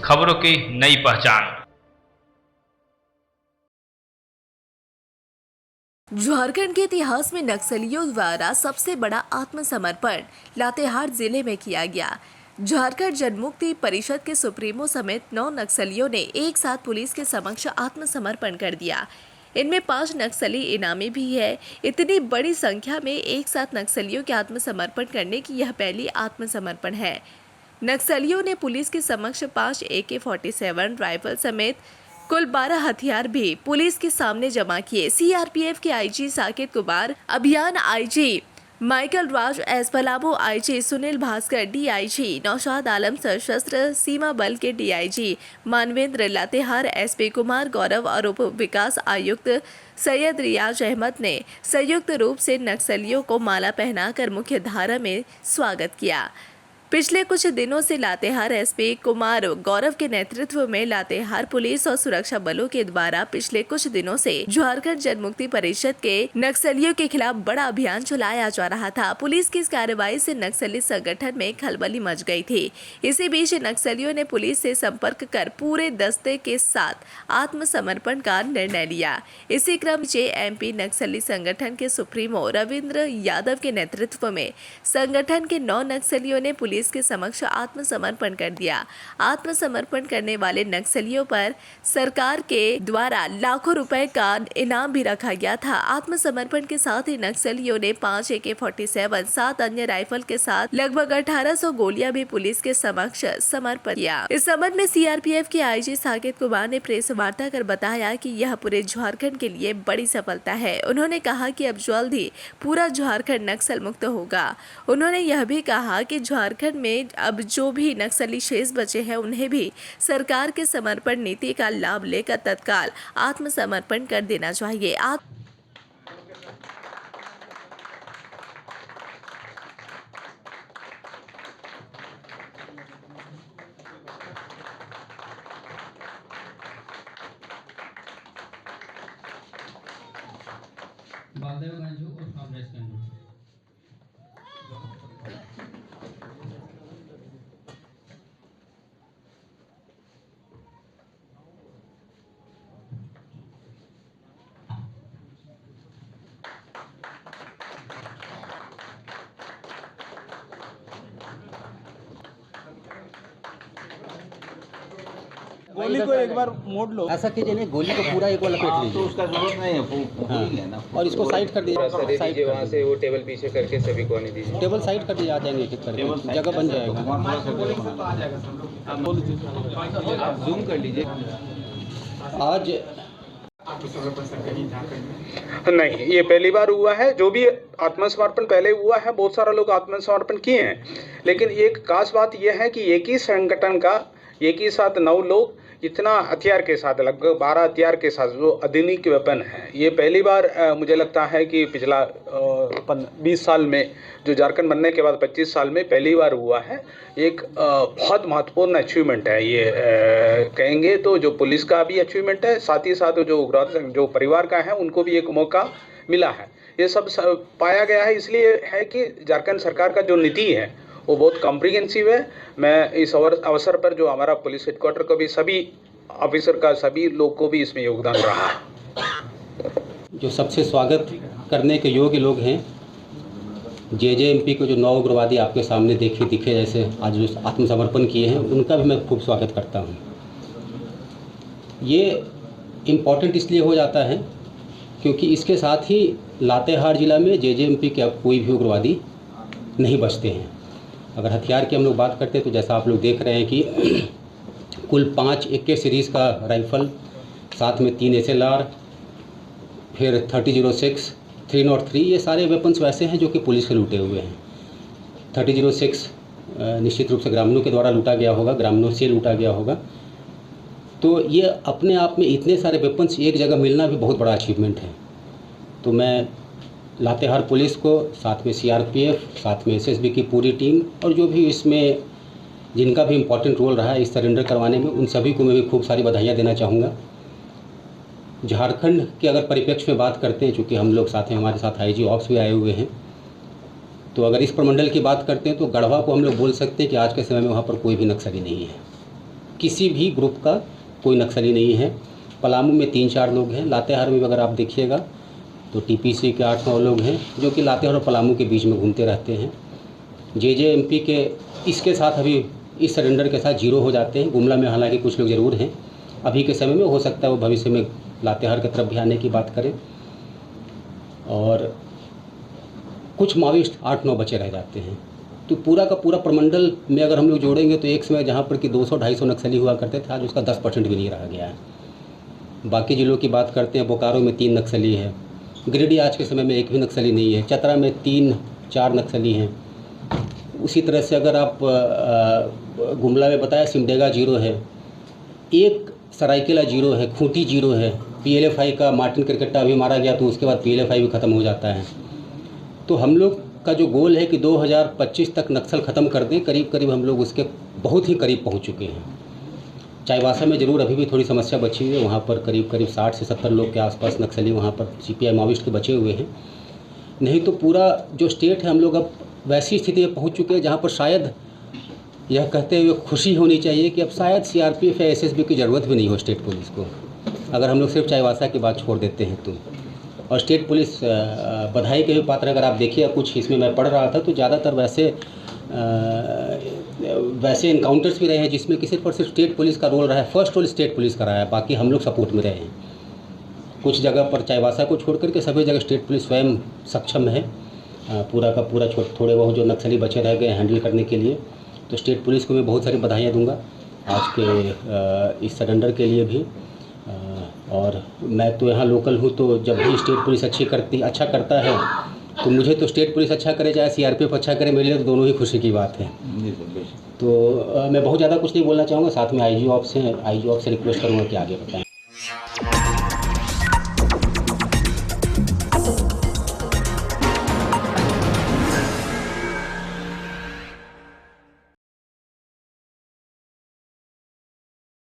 खबरों की नई पहचान। झारखंड के इतिहास में नक्सलियों द्वारा सबसे बड़ा आत्मसमर्पण लातेहार जिले में किया गया। झारखंड जनमुक्ति परिषद के सुप्रीमो समेत 9 नक्सलियों ने एक साथ पुलिस के समक्ष आत्मसमर्पण कर दिया। इनमें 5 नक्सली इनामी भी है। इतनी बड़ी संख्या में एक साथ नक्सलियों के आत्मसमर्पण करने की यह पहली आत्मसमर्पण है। नक्सलियों ने पुलिस के समक्ष 5 AK-47 राइफल समेत कुल 12 हथियार भी पुलिस के सामने जमा किए। CRPF के IG साकेत कुमार, अभियान IG माइकल राज, एस पलामू IG सुनील भास्कर, DIG नौशाद आलम, सशस्त्र सीमा बल के DIG मानवेंद्र, लातेहार SP कुमार गौरव और उप विकास आयुक्त सैयद रियाज अहमद ने संयुक्त रूप से नक्सलियों को माला पहनाकर मुख्य धारा में स्वागत किया। पिछले कुछ दिनों से लातेहार SP कुमार गौरव के नेतृत्व में लातेहार पुलिस और सुरक्षा बलों के द्वारा पिछले कुछ दिनों से झारखंड जनमुक्ति परिषद के नक्सलियों के खिलाफ बड़ा अभियान चलाया जा रहा था। पुलिस की इस कार्रवाई से नक्सली संगठन में खलबली मच गई थी। इसी बीच नक्सलियों ने पुलिस से संपर्क कर पूरे दस्ते के साथ आत्मसमर्पण का निर्णय लिया। इसी क्रम JMP नक्सली संगठन के सुप्रीमो रविंद्र यादव के नेतृत्व में संगठन के 9 नक्सलियों ने पुलिस के समक्ष आत्मसमर्पण कर दिया। आत्मसमर्पण करने वाले नक्सलियों पर सरकार के द्वारा लाखों रुपए का इनाम भी रखा गया था। आत्मसमर्पण के साथ ही नक्सलियों ने 5 AK-47, 7 अन्य राइफल के साथ लगभग 1800 गोलियां भी पुलिस के समक्ष समर्पण किया। इस संबंध में CRPF के IG साकेत कुमार ने प्रेस वार्ता कर बताया कि यह पूरे झारखंड के लिए बड़ी सफलता है। उन्होंने कहा कि अब जल्द ही पूरा झारखंड नक्सल मुक्त होगा। उन्होंने यह भी कहा कि झारखंड में अब जो भी नक्सली शेष बचे हैं उन्हें भी सरकार के समर्पण नीति का लाभ लेकर तत्काल आत्मसमर्पण कर देना चाहिए। गोली को एक बार मोड़ लो। ऐसा कीजिए नहीं, गोली को पूरा एक बार लपेट लीजिए। तो उसका जरूरत नहीं है, भूल है ना। और इसको साइड कर दीजिए, साइड वहाँ से वो टेबल पीछे करके सभी को आने दीजिए। टेबल साइड कर दीजिए, आ जाएंगे एक करके, जगह बन जाएगा। आप जूम कर लीजिए। आज नहीं, ये पहली बार हुआ है। जो भी आत्मसमर्पण पहले हुआ है, बहुत सारा लोग आत्मसमर्पण किए हैं, लेकिन एक खास बात यह है कि एक ही संगठन का एक ही साथ 9 लोग इतना हथियार के साथ, लगभग 12 हथियार के साथ, जो आधुनिक वेपन है, ये पहली बार मुझे लगता है कि पिछला 20 साल में, जो झारखंड बनने के बाद 25 साल में पहली बार हुआ है। एक बहुत महत्वपूर्ण अचीवमेंट है ये, कहेंगे तो जो पुलिस का भी अचीवमेंट है, साथ ही साथ जो उग्रवाद जो परिवार का है उनको भी एक मौका मिला है। ये सब पाया गया है, इसलिए है कि झारखंड सरकार का जो नीति है वो बहुत कॉम्प्रिहेंसिव है। मैं इस अवसर पर जो हमारा पुलिस हेडक्वार्टर को भी, सभी ऑफिसर का, सभी लोग को भी इसमें योगदान रहा। जो सबसे स्वागत करने के योग्य लोग हैं, JJMP को जो 9 उग्रवादी आपके सामने दिखे जैसे आज जो आत्मसमर्पण किए हैं, उनका भी मैं खूब स्वागत करता हूँ। ये इम्पॉर्टेंट इसलिए हो जाता है क्योंकि इसके साथ ही लातेहार जिला में JJMP के अब कोई भी उग्रवादी नहीं बचते हैं। अगर हथियार की हम लोग बात करते हैं तो जैसा आप लोग देख रहे हैं कि कुल 5 AK सीरीज़ का राइफ़ल, साथ में 3 SLR, फिर 3006, 303, ये सारे वेपन्स वैसे हैं जो कि पुलिस के लूटे हुए हैं। 3006 निश्चित रूप से ग्रामीणों के द्वारा लूटा गया होगा, ग्रामीणों से लूटा गया होगा। तो ये अपने आप में इतने सारे वेपन्स एक जगह मिलना भी बहुत बड़ा अचीवमेंट है। तो मैं लातेहार पुलिस को, साथ में CRPF, साथ में SSB की पूरी टीम, और जो भी इसमें जिनका भी इम्पोर्टेंट रोल रहा है इस सरेंडर करवाने में, उन सभी को मैं भी खूब सारी बधाइयाँ देना चाहूँगा। झारखंड के अगर परिप्रेक्ष्य में बात करते हैं, चूँकि हम लोग साथ में हमारे साथ IG ऑप्स भी आए हुए हैं, तो अगर इस प्रमंडल की बात करते हैं तो गढ़वा को हम लोग बोल सकते हैं कि आज के समय में वहाँ पर कोई भी नक्सली नहीं है। किसी भी ग्रुप का कोई नक्सली नहीं है। पलामू में 3-4 लोग हैं, लातेहार में भी अगर आप देखिएगा तो टीपीसी के 8-9 लोग हैं जो कि लातेहार और पलामू के बीच में घूमते रहते हैं। जेजेएमपी के इसके साथ अभी इस सरेंडर के साथ 0 हो जाते हैं। गुमला में हालांकि कुछ लोग ज़रूर हैं अभी के समय में, हो सकता है वो भविष्य में लातेहार की तरफ भी आने की बात करें। और कुछ माओवादी 8-9 बचे रह जाते हैं। तो पूरा का पूरा प्रमंडल में अगर हम लोग जोड़ेंगे तो एक समय जहाँ पर कि 200-250 नक्सली हुआ करते थे, आज उसका 10% भी नहीं रह गया है। बाकी जिलों की बात करते हैं, बोकारो में 3 नक्सली है, गिरिडीह आज के समय में एक भी नक्सली नहीं है, चतरा में 3-4 नक्सली हैं। उसी तरह से अगर आप गुमला में बताया सिमडेगा 0 है, एक सरायकेला 0 है, खूंटी 0 है, PLFI का मार्टिन क्रिकेटा अभी मारा गया तो उसके बाद PLFI भी ख़त्म हो जाता है। तो हम लोग का जो गोल है कि 2025 तक नक्सल ख़त्म कर दें, करीब करीब हम लोग उसके बहुत ही करीब पहुंच चुके हैं। चाईबासा में ज़रूर अभी भी थोड़ी समस्या बची हुई है, वहाँ पर करीब करीब 60 से 70 लोग के आसपास नक्सली वहाँ पर CPI माओवादी के बचे हुए हैं। नहीं तो पूरा जो स्टेट है हम लोग अब वैसी स्थिति में पहुँच चुके हैं जहाँ पर शायद यह कहते हुए खुशी होनी चाहिए कि अब शायद CRPF या SSB की ज़रूरत भी नहीं हो स्टेट पुलिस को, अगर हम लोग सिर्फ चाईबासा की बात छोड़ देते हैं तो। और स्टेट पुलिस बधाई के भी पात्र, अगर आप देखिए कुछ इसमें मैं पढ़ रहा था तो ज़्यादातर वैसे इनकाउंटर्स भी रहे हैं जिसमें कि सिर्फ और सिर्फ स्टेट पुलिस का रोल रहा है, फर्स्ट रोल स्टेट पुलिस का रहा है, बाकी हम लोग सपोर्ट में रहे हैं। कुछ जगह पर चाईबासा को छोड़ करके सभी जगह स्टेट पुलिस स्वयं सक्षम है पूरा का पूरा थोड़े बहुत जो नक्सली बचे रह गए हैंडल करने के लिए। तो स्टेट पुलिस को मैं बहुत सारी बधाइयाँ दूंगा आज के इस सरेंडर के लिए भी। और मैं तो यहाँ लोकल हूँ, तो जब भी स्टेट पुलिस अच्छा करता है तो मुझे तो स्टेट पुलिस अच्छा करे चाहे CRPF अच्छा करे, मेरे लिए तो दोनों ही खुशी की बात है। तो मैं बहुत ज़्यादा कुछ नहीं बोलना चाहूँगा। साथ में IG ऑफ से रिक्वेस्ट करूँगा कि आगे बताएं।